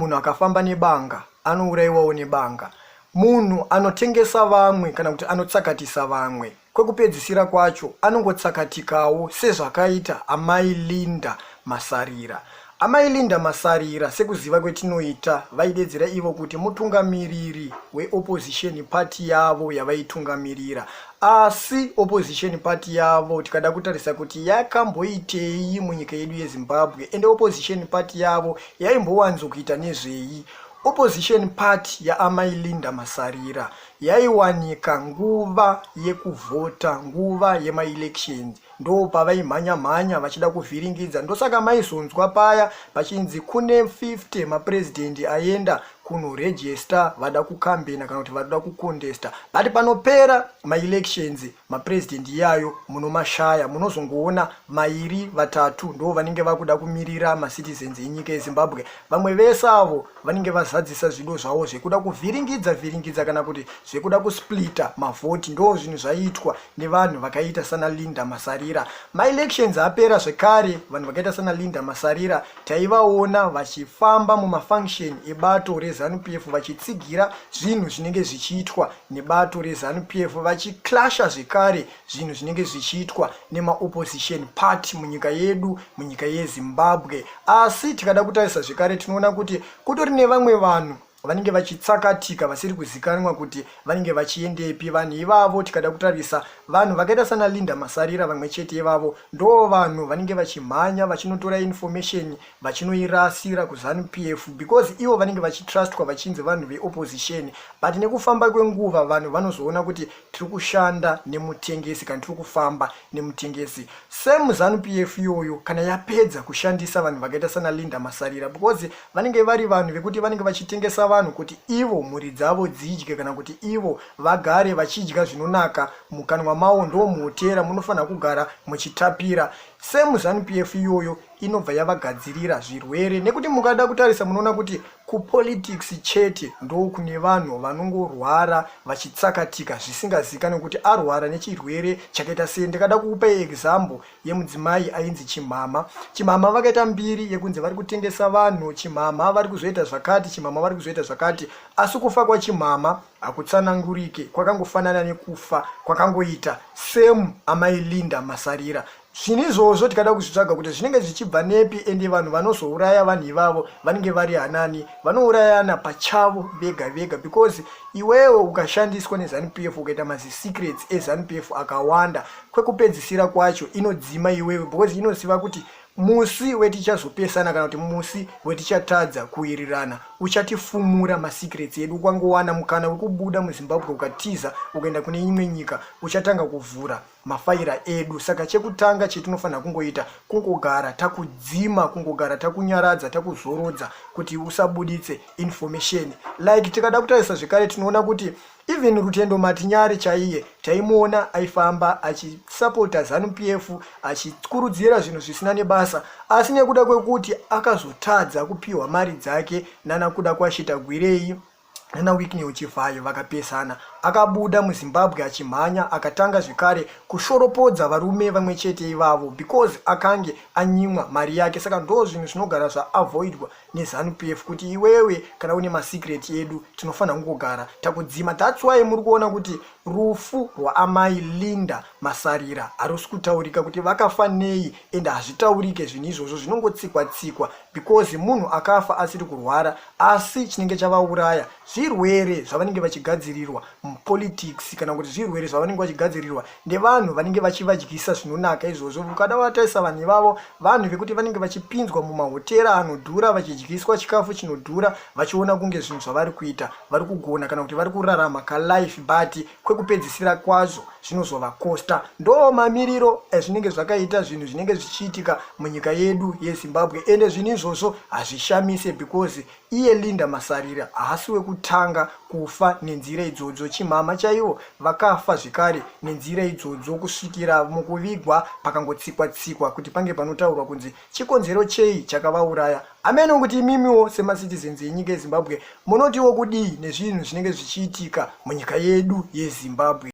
munhu akafamba nebanga anourayiwawo nebanga. Munhu anotengesa vamwe kana kuti anotsakatisa vamwe, kwekupedzisira kwacho anongotsakatikawo sezvakaita amai Linda Masarira. Amai Linda Masarira, sekuziva kwetinoita, vaidedzera ivo kuti mutungamiriri weopposition party yavo yavaitungamirira. Asi opposition party yavo tikada kutarisa kuti yakamboitei munyika yedu yeZimbabwe, ende opposition party yavo yaimbowanzokuita nezvei. Opposition party yaamai Linda Masarira yaiwanika nguva yekuvhota, nguva yema-elections, ndo pavaimhanya-mhanya vachida kuvhiringidza. Ndosaka maizonzwa paya pachinzi kune 50 mapresident aenda kunoregister vada kukambena kana kuti vada kucontesta, but panopera ma-elections mapresident yayo munomashaya. Munozongoona mairi vatatu ndo vanenge vakuda kumirira macitizens enyika yeZimbabwe. Vamwe vese avo vanenge vazadzisa zvido zvavo zvekuda kuvhiringidza kana kuti zvekuda kusplita mavhoti. Ndo zvinhu zvaitwa nevanhu vakaita sana Linda Masarira. Ma-elections apera zvekare, vanhu vakaita sana Linda Masarira taivaona vachifamba mumafunction ebato reZANU-PF vachitsigira zvinhu zvinenge zvichiitwa nebato reZANU-PF, vachiclasha zvekare zvinhu zvinenge zvichiitwa nema-opposition party munyika yedu, munyika yeZimbabwe. Asi tikada kutarisa zvekare tinoona kuti kutori nevamwe vanhu vanenge vachitsakatika vasiri kuzikanwa kuti vanenge vachiendepi. Vanhu ivavo tikada kutarisa vanhu vakaita sana Linda Masarira vamwe chete ivavo ndo vanhu vanenge vachimhanya vachinotora information vachinoirasira kuZANU-PF, because ivo vanenge vachitrustwa vachinzi vanhu veopposition. But nekufamba kwenguva vanhu vanozoona kuti tiri kushanda nemutengesi kana tiri kufamba nemutengesi. Same ZANU-PF iyoyo kana yapedza kushandisa vanhu vakaita sana Linda Masarira, because vanenge vari vanhu vekuti vanenge vachitengesa vanhu kuti ivo mhuri dzavo dzidye kana kuti ivo vagare vachidya zvinonaka mukanwa mavo, ndo muhotera munofanira kugara muchitapira. Same ZANU-PF iyoyo inobva yavagadzirira zvirwere, nekuti mukada kutarisa munoona kuti kupolitics chete ndo kune vanhu vanongorwara vachitsakatika zvisingazikanwi kuti arwara nechirwere chakaita sei. Ndikada kukupa example yemudzimai ainzi Chimama. Chimama vakaita mbiri yekunzi vari kutengesa vanhu, Chimama vari kuzoita zvakati, Chimama vari kuzoita zvakati. Asi kufa kwaChimama hakutsanangurike, kwakangofanana nekufa kwakangoita same amai Linda Masarira. Zvinhu izvozvo tikada kuzvitsvaga kuti zvinenge zvichibva nepi, ende vanhu vanozouraya vanhu ivavo vanenge vari hanani, vanourayana pachavo vega vega, because iwewe ukashandiswa neZANU-PF ukaita mazisecrets eZANU-PF akawanda, kwekupedzisira kwacho inodzima iwewe, because inoziva kuti musi wetichazopesana kana kuti musi wetichatadza kuwirirana uchatifumura masecrets edu. Ukangowana mukana wekubuda muZimbabwe ukatiza ukaenda kune imwe nyika uchatanga kuvhura mafaira edu. Saka chekutanga chetinofanira kungoita kungogara takudzima, kungogara takunyaradza, takuzorodza kuti usabuditse information. Like tikada kutarisa zvekare tinoona kuti even Rutendo Matinyari chaiye taimuona aifamba achisupporta ZANU-PF achikurudzira zvinhu zvisina nebasa, asi nekuda kwekuti akazotadza kupiwa mari dzake nana kuda kwashita gwirei nana Whitney Chivayo vakapesana, akabuda muZimbabwe achimhanya akatanga zvekare kushoropodza varume vamwe chete ivavo, because akange anyimwa mari yake. Saka ndo zvinhu zvinogara zvaavoidwa neZANU-PF kuti iwewe kana une masecret edu tinofanira kungogara takudzima. That's why muri kuona kuti rufu rwaamai Linda Masarira harusi kutaurika kuti vakafa nei, ende hazvitaurike zvinhu izvozvo, zvinongotsikwa-tsikwa, because munhu akafa asiri kurwara, asi chinenge chavauraya zvirwere zvavanenge vachigadzirirwa mupolitics kana kuti zvirwere zvavanenge vachigadzirirwa nevanhu vanenge vachivadyisa zvinonaka izvozvo. Ukada watarisa vanhu ivavo vanhu vekuti vanenge vachipinzwa mumahotera anodhura vachidyiswa chikafu chinodhura, vachiona kunge zvinhu zvavari kuita vari kugona kana kuti vari kurarama kalife, but kwekupedzisira kwazvo zvinozovakosta. Ndo mamiriro ezvinenge zvakaita zvinhu zvinenge zvichiitika munyika yedu yeZimbabwe, ende zvinhu izvozvo hazvishamise, because iye Linda Masarira haasi wekutanga kufa nenzira idzodzo. Chimama chaivo vakafa zvekare nenzira idzodzo, kusvikira mukuvigwa pakangotsikwa-tsikwa kuti pange panotaurwa kunzi chikonzero chei chakavauraya. Ameno kuti imimiwo semacitizens enyika yeZimbabwe munotiwo kudii nezvinhu zvinenge zvichiitika munyika yedu yeZimbabwe.